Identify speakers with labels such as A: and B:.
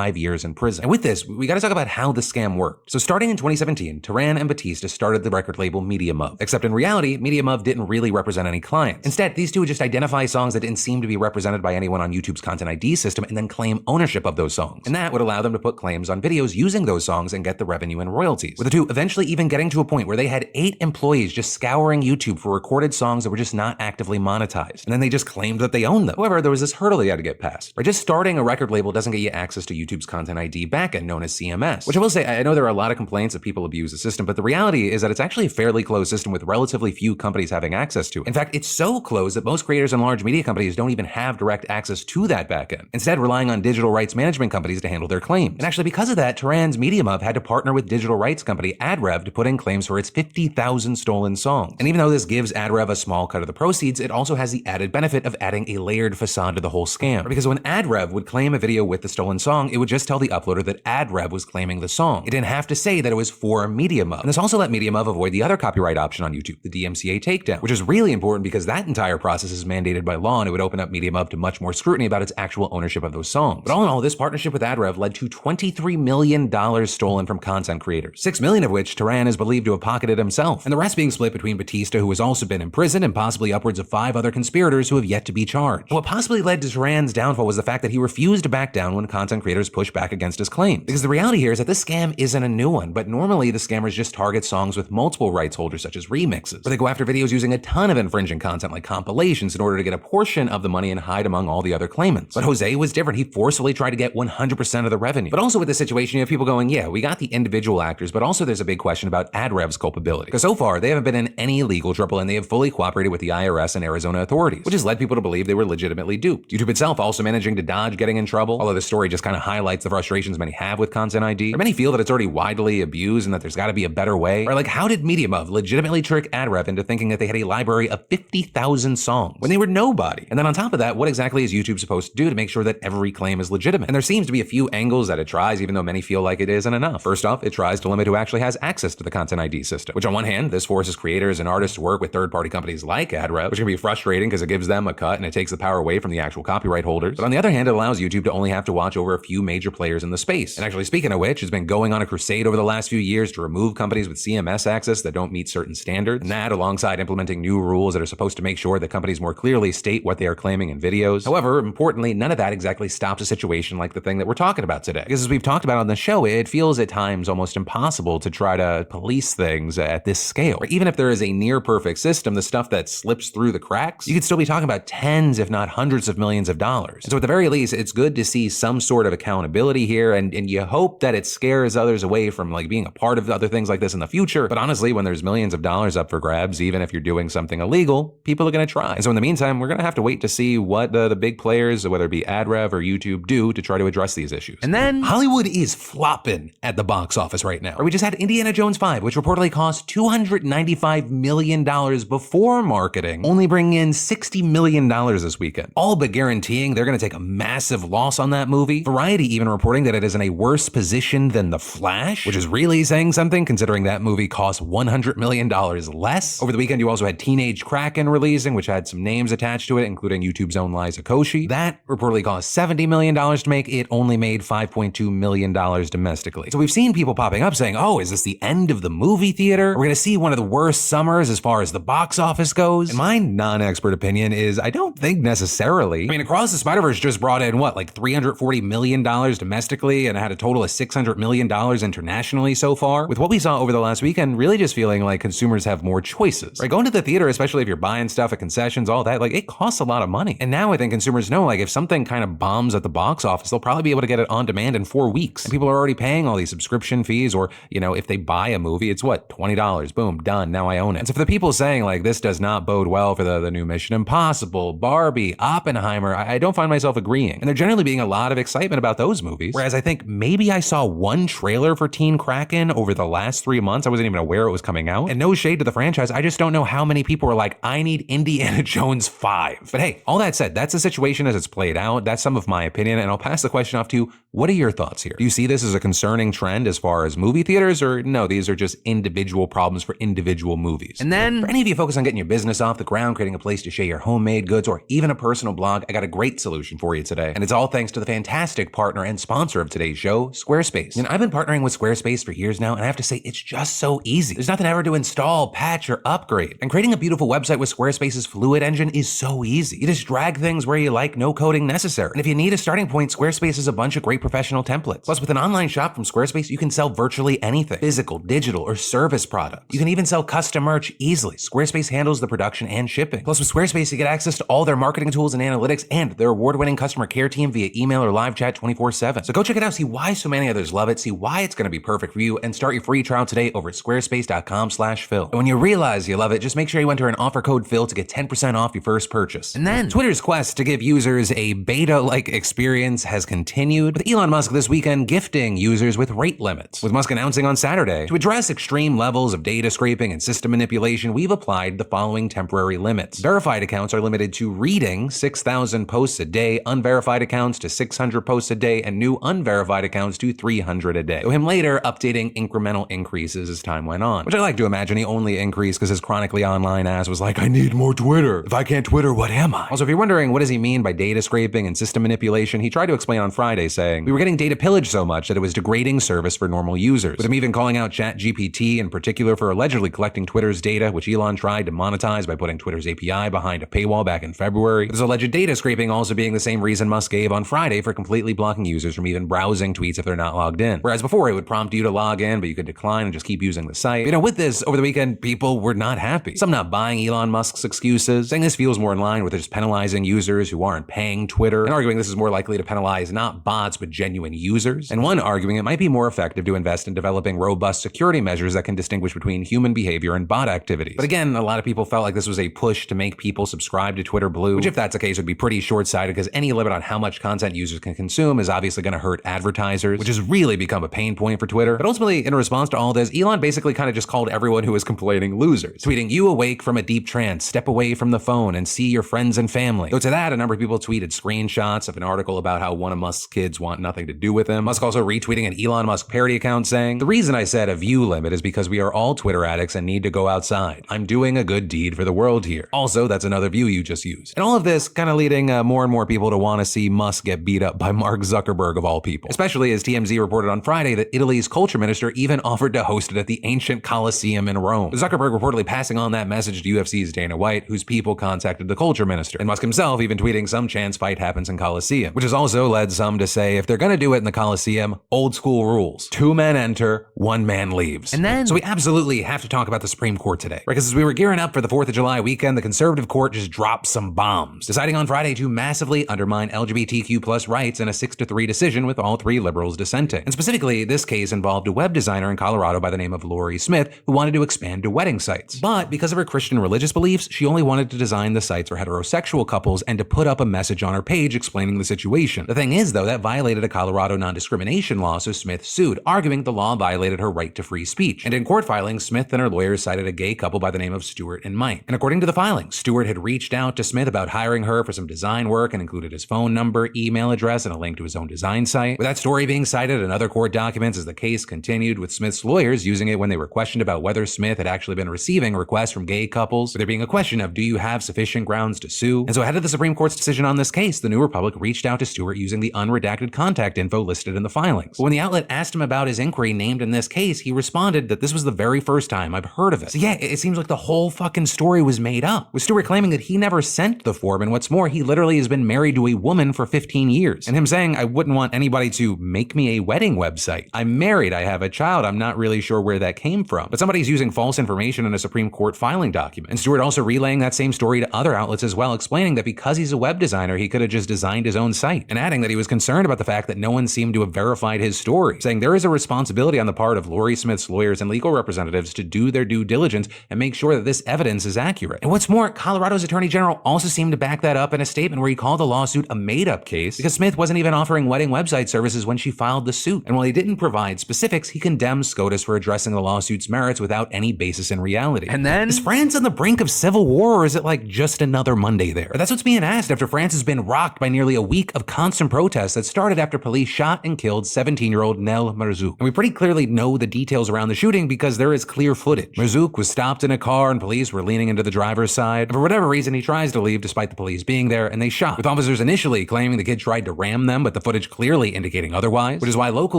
A: 5 years in prison. And with this, we gotta talk about how the scam worked. So starting in 2017, Taran and Batista started the record label Mediamove. Except in reality, Mediamove didn't really represent any clients. Instead, these two would just identify songs that didn't seem to be represented by anyone on YouTube's Content ID system and then claim ownership of those songs. And that would allow them to put claims on videos using those songs and get the revenue and royalties. With the two eventually even getting to a point where they had 8 employees just scouring YouTube for recorded songs that were just not actively monetized. And then they just claimed that they owned them. However, there was this hurdle they had to get past. Right? Just starting a record label doesn't get you access to YouTube's Content ID backend known as CMS. Which I will say, I know there are a lot of complaints that people abuse the system, but the reality is that it's actually a fairly closed system with relatively few companies having access to it. In fact, it's so closed that most creators and large media companies don't even have direct access to that backend, instead relying on digital rights management companies to handle their claims. And actually, because of that, Taran's Mediamove had to partner with digital rights company AdRev to put in claims for its 50,000 stolen songs. And even though this gives AdRev a small cut of the proceeds, it also has the added benefit of adding a layered facade to the whole scam. Because when AdRev would claim a video with the stolen song, it would just tell the uploader that AdRev was claiming the song. It didn't have to say that it was for Mediamove. And this also let Mediamove avoid the other copyright option on YouTube, the DMCA takedown, which is really important because that entire process is mandated by law and it would open up Mediamove to much more scrutiny about its actual ownership of those songs. But all in all, this partnership with AdRev led to $23 million stolen from content creators, $6 million of which Taran is believed to have pocketed himself, and the rest being split between Batista, who has also been imprisoned, and possibly upwards of 5 other conspirators who have yet to be charged. What possibly led to Taran's downfall was the fact that he refused to back down when content creators pushed back against his claims. Because the reality here is that this scam isn't a new one, but normally the scammers just target songs with multiple rights holders such as remixes, where they go after videos using a ton of infringing content like compilations in order to get a portion of the money and hide among all the other claimants. But Jose was different. He forcefully tried to get 100% of the revenue. But also with this situation, you have people going, yeah, we got the individual actors, but also there's a big question about AdRev's culpability. Because so far, they haven't been in any legal trouble and they have fully cooperated with the IRS and Arizona authorities, which has led people to believe they were legitimately duped. YouTube itself also managing to dodge getting in trouble, although the story just kind of highlights the frustrations many have with Content ID. Or many feel that it's already widely abused and that there's got to be a better way. Or like, how did Mediamove legitimately trick AdRev into thinking that they had a library of 50,000 songs when they were nobody? And then on top of that, what exactly is YouTube supposed to do to make sure that every claim is legitimate? And there seems to be a few angles that it tries, even though many feel like it isn't enough. First off, it tries to limit who actually has access to the Content ID system, which on one hand, this forces creators and artists to work with third-party companies like AdRev, which can be frustrating because it gives them a cut and it takes the power away from the actual copyright holders. But on the other hand, it allows YouTube to only have to watch over a few major players in the space. And actually, speaking of which, has been going on a crusade over the last few years to remove companies with CMS access that don't meet certain standards. And that, alongside implementing new rules that are supposed to make sure that companies more clearly state what they are claiming in videos. However, importantly, none of that exactly stops a situation like the thing that we're talking about today. Because as we've talked about on the show, it feels at times almost impossible to try to police things at this scale. Or even if there is a near perfect system, the stuff that slips through the cracks, you could still be talking about tens, if not hundreds of millions of dollars. And so at the very least, it's good to see some sort of accountability here, and you hope that it scares others away from like being a part of other things like this in the future. But honestly, when there's millions of dollars up for grabs, even if you're doing something illegal, people are going to try. And so in the meantime, we're going to have to wait to see what the big players, whether it be AdRev or YouTube, do to try to address these issues. And then Hollywood is flopping at the box office right now. We just had Indiana Jones 5, which reportedly cost $295 million before marketing, only bringing in $60 million this weekend. All but guaranteeing they're going to take a massive loss on that movie. Variety even reporting that it is in a worse position than The Flash, which is really saying something considering that movie cost $100 million less. Over the weekend, you also had Teenage Kraken releasing, which had some names attached to it, including YouTube's own Liza Koshy. That reportedly cost $70 million to make. It only made $5.2 million domestically. So we've seen people popping up saying, oh, is this the end of the movie theater? We're going to see one of the worst summers as far as the box office goes? And my non-expert opinion is I don't think necessarily. I mean, Across the Spider-Verse just brought in what, like $340 million domestically and had a total of $600 million internationally so far. With what we saw over the last weekend, really just feeling like consumers have more choices. Right? Going to the theater, especially if you're buying stuff at concessions, all that, like it costs a lot of money. And now I think consumers know, like if something kind of bombs at the box office, they'll probably be able to get it on demand in 4 weeks. And people are already paying all these subscription fees, or, you know, if they buy a movie, it's what, $20, boom, done, now I own it. And so for the people saying like this does not bode well for the new Mission Impossible, Barbie, Oppenheimer, I don't find myself agreeing. And there generally being a lot of excitement about those movies. Whereas I think maybe I saw one trailer for Teen Kraken over the last 3 months. I wasn't even aware it was coming out. And no shade to the franchise, I just don't know how many people were like, I need Indiana Jones 5. But hey, all that said, that's the situation as it's played out. That's some of my opinion, and I'll pass the question off to you. What are your thoughts here? Do you see this as a concerning trend as far as movie theaters, or no, these are just individual problems for individual movies? And then, for any of you focused on getting your business off the ground, creating a place to share your homemade goods, or even a personal blog, I got a great solution for you today. And it's all thanks to the fantastic partner partner and sponsor of today's show, Squarespace. And I've been partnering with Squarespace for years now, and I have to say, it's just so easy. There's nothing ever to install, patch, or upgrade. And creating a beautiful website with Squarespace's Fluid engine is so easy. You just drag things where you like, no coding necessary. And if you need a starting point, Squarespace has a bunch of great professional templates. Plus, with an online shop from Squarespace, you can sell virtually anything, physical, digital, or service products. You can even sell custom merch easily. Squarespace handles the production and shipping. Plus, with Squarespace, you get access to all their marketing tools and analytics and their award-winning customer care team via email or live chat 24/7. So go check it out, see why so many others love it, see why it's going to be perfect for you, and start your free trial today over at squarespace.com/Phil. And when you realize you love it, just make sure you enter an offer code Phil to get 10% off your first purchase. And then Twitter's quest to give users a beta-like experience has continued, with Elon Musk this weekend gifting users with rate limits. With Musk announcing on Saturday, to address extreme levels of data scraping and system manipulation, we've applied the following temporary limits. Verified accounts are limited to reading 6,000 posts a day, unverified accounts to 600 posts a day, and new unverified accounts to 300 a day. With him later updating incremental increases as time went on, which I like to imagine he only increased because his chronically online ass was like, I need more Twitter. If I can't Twitter, what am I? Also, if you're wondering what does he mean by data scraping and system manipulation, he tried to explain on Friday saying, we were getting data pillaged so much that it was degrading service for normal users. With him even calling out ChatGPT in particular for allegedly collecting Twitter's data, which Elon tried to monetize by putting Twitter's API behind a paywall back in February. This alleged data scraping also being the same reason Musk gave on Friday for completely blocking users from even browsing tweets if they're not logged in. Whereas before, it would prompt you to log in, but you could decline and just keep using the site. You know, with this, over the weekend, people were not happy. Some not buying Elon Musk's excuses, saying this feels more in line with just penalizing users who aren't paying Twitter, and arguing this is more likely to penalize not bots, but genuine users. And one arguing it might be more effective to invest in developing robust security measures that can distinguish between human behavior and bot activities. But again, a lot of people felt like this was a push to make people subscribe to Twitter Blue, which if that's the case would be pretty short-sighted because any limit on how much content users can consume is obviously going to hurt advertisers, which has really become a pain point for Twitter. But ultimately, in response to all this, Elon basically kind of just called everyone who was complaining losers, tweeting, you awake from a deep trance, step away from the phone and see your friends and family. So to that, a number of people tweeted screenshots of an article about how one of Musk's kids want nothing to do with him. Musk also retweeting an Elon Musk parody account saying, the reason I said a view limit is because we are all Twitter addicts and need to go outside. I'm doing a good deed for the world here. Also, that's another view you just used. And all of this kind of leading more and more people to want to see Musk get beat up by Mark Zuckerberg of all people. Especially as TMZ reported on Friday that Italy's culture minister even offered to host it at the ancient Colosseum in Rome. With Zuckerberg reportedly passing on that message to UFC's Dana White, whose people contacted the culture minister. And Musk himself even tweeting some chance fight happens in Colosseum, which has also led some to say if they're gonna do it in the Colosseum, old school rules. 2 men enter, 1 man leaves. And then, so we absolutely have to talk about the Supreme Court today. Because as we were gearing up for the 4th of July weekend, the conservative court just dropped some bombs, deciding on Friday to massively undermine LGBTQ plus rights in a 6-3 decision with all 3 liberals dissenting. And specifically, this case involved a web designer in Colorado by the name of Lori Smith who wanted to expand to wedding sites. But because of her Christian religious beliefs, she only wanted to design the sites for heterosexual couples and to put up a message on her page explaining the situation. The thing is, though, that violated a Colorado non-discrimination law, so Smith sued, arguing the law violated her right to free speech. And in court filings, Smith and her lawyers cited a gay couple by the name of Stuart and Mike. And according to the filings, Stuart had reached out to Smith about hiring her for some design work and included his phone number, email address, and a link to his own design site. With that story being cited in other court documents as the case continued, with Smith's lawyers using it when they were questioned about whether Smith had actually been receiving requests from gay couples, with there being a question of do you have sufficient grounds to sue? And so ahead of the Supreme Court's decision on this case, the New Republic reached out to Stuart using the unredacted contact info listed in the filings. But when the outlet asked him about his inquiry named in this case, he responded that this was the very first time I've heard of it. So yeah, it seems like the whole fucking story was made up, with Stuart claiming that he never sent the form, and what's more, he literally has been married to a woman for 15 years. And him saying, I wouldn't want anybody to make me a wedding website. I'm married, I have a child, I'm not really sure where that came from. But somebody's using false information in a Supreme Court filing document. And Stuart also relaying that same story to other outlets as well, explaining that because he's a web designer, he could have just designed his own site, and adding that he was concerned about the fact that no one seemed to have verified his story, saying there is a responsibility on the part of Lori Smith's lawyers and legal representatives to do their due diligence and make sure that this evidence is accurate. And what's more, Colorado's Attorney General also seemed to back that up in a statement where he called the lawsuit a made-up case because Smith wasn't even offering wedding website services when she filed the suit. And while he didn't provide specifics, he condemned SCOTUS for addressing the lawsuit's merits without any basis in reality. And then, is France on the brink of civil war, or is it like just another Monday there? But that's what's being asked after France has been rocked by nearly a week of constant protests that started after police shot and killed 17-year-old Nel Marzouk. And we pretty clearly know the details around the shooting because there is clear footage. Marzouk was stopped in a car and police were leaning into the driver's side. And for whatever reason, he tries to leave despite the police being there, and they shot, with officers initially claiming the kid tried to ram them, but with the footage clearly indicating otherwise, which is why local